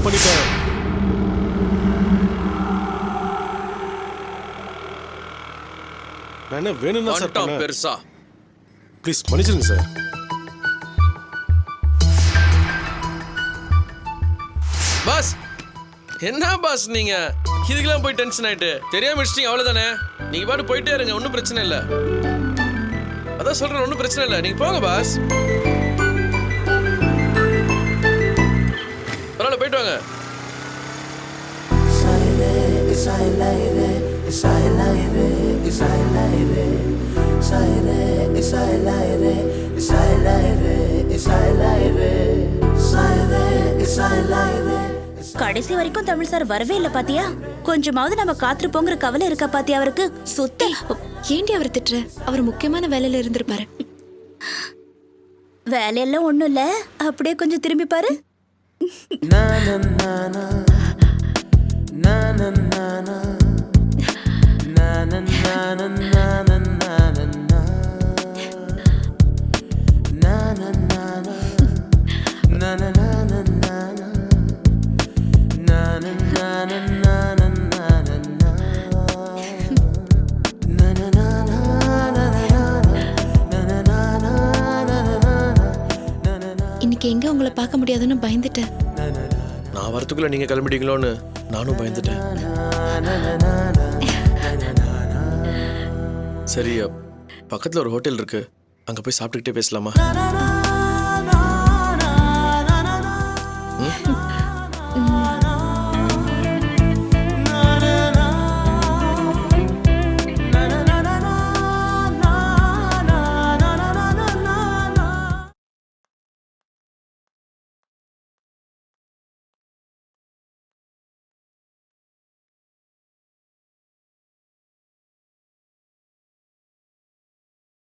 பண்ணிட்டேன். நான் என்ன வேணும்னா சார் பண்ணேன். பெருசா ப்ளீஸ் மன்னிச்சிருங்க சார். பாஸ் என்ன பாஸ் நீங்க இதுக்கெல்லாம் போய் டென்ஷன் ஆயிட்டு தெரியாம வச்சிட்டீங்க அவ்வளவுதானே. நீங்க பாட்டு போயிட்டே இருங்க, ஒன்றும் பிரச்சனை இல்லை. அதான் சொல்றேன், ஒன்றும் பிரச்சனை இல்லை, நீங்க போங்க பாஸ். பரவாயில்ல, போயிட்டு வாங்க. கடைசி வரைக்கும் தமிழ் சார் வரவே இல்ல பாத்தியா? கொஞ்சமாவது நம்ம காத்திருப்போங்கிற கவலை இருக்கா பாத்தியா அவருக்கு? சுத்தி ஏண்டி அவர் திட்டுற? அவர் முக்கியமான வேலையில இருந்திருப்பாரு. வேலையெல்லாம் ஒண்ணும் இல்ல, அப்படியே கொஞ்சம் திரும்பி பாரு. இன்னைக்கு எங்க உங்களை பார்க்க முடியாதுன்னு பயந்துட்டேன். நான் வரத்துக்குள்ள நீங்க கிளம்பிட்டீங்களோன்னு நானும் பயந்துட்டேன். சரி, பக்கத்துல ஒரு ஹோட்டல் இருக்கு, அங்க போய் சாப்பிட்டுக்கிட்டே பேசலாமா?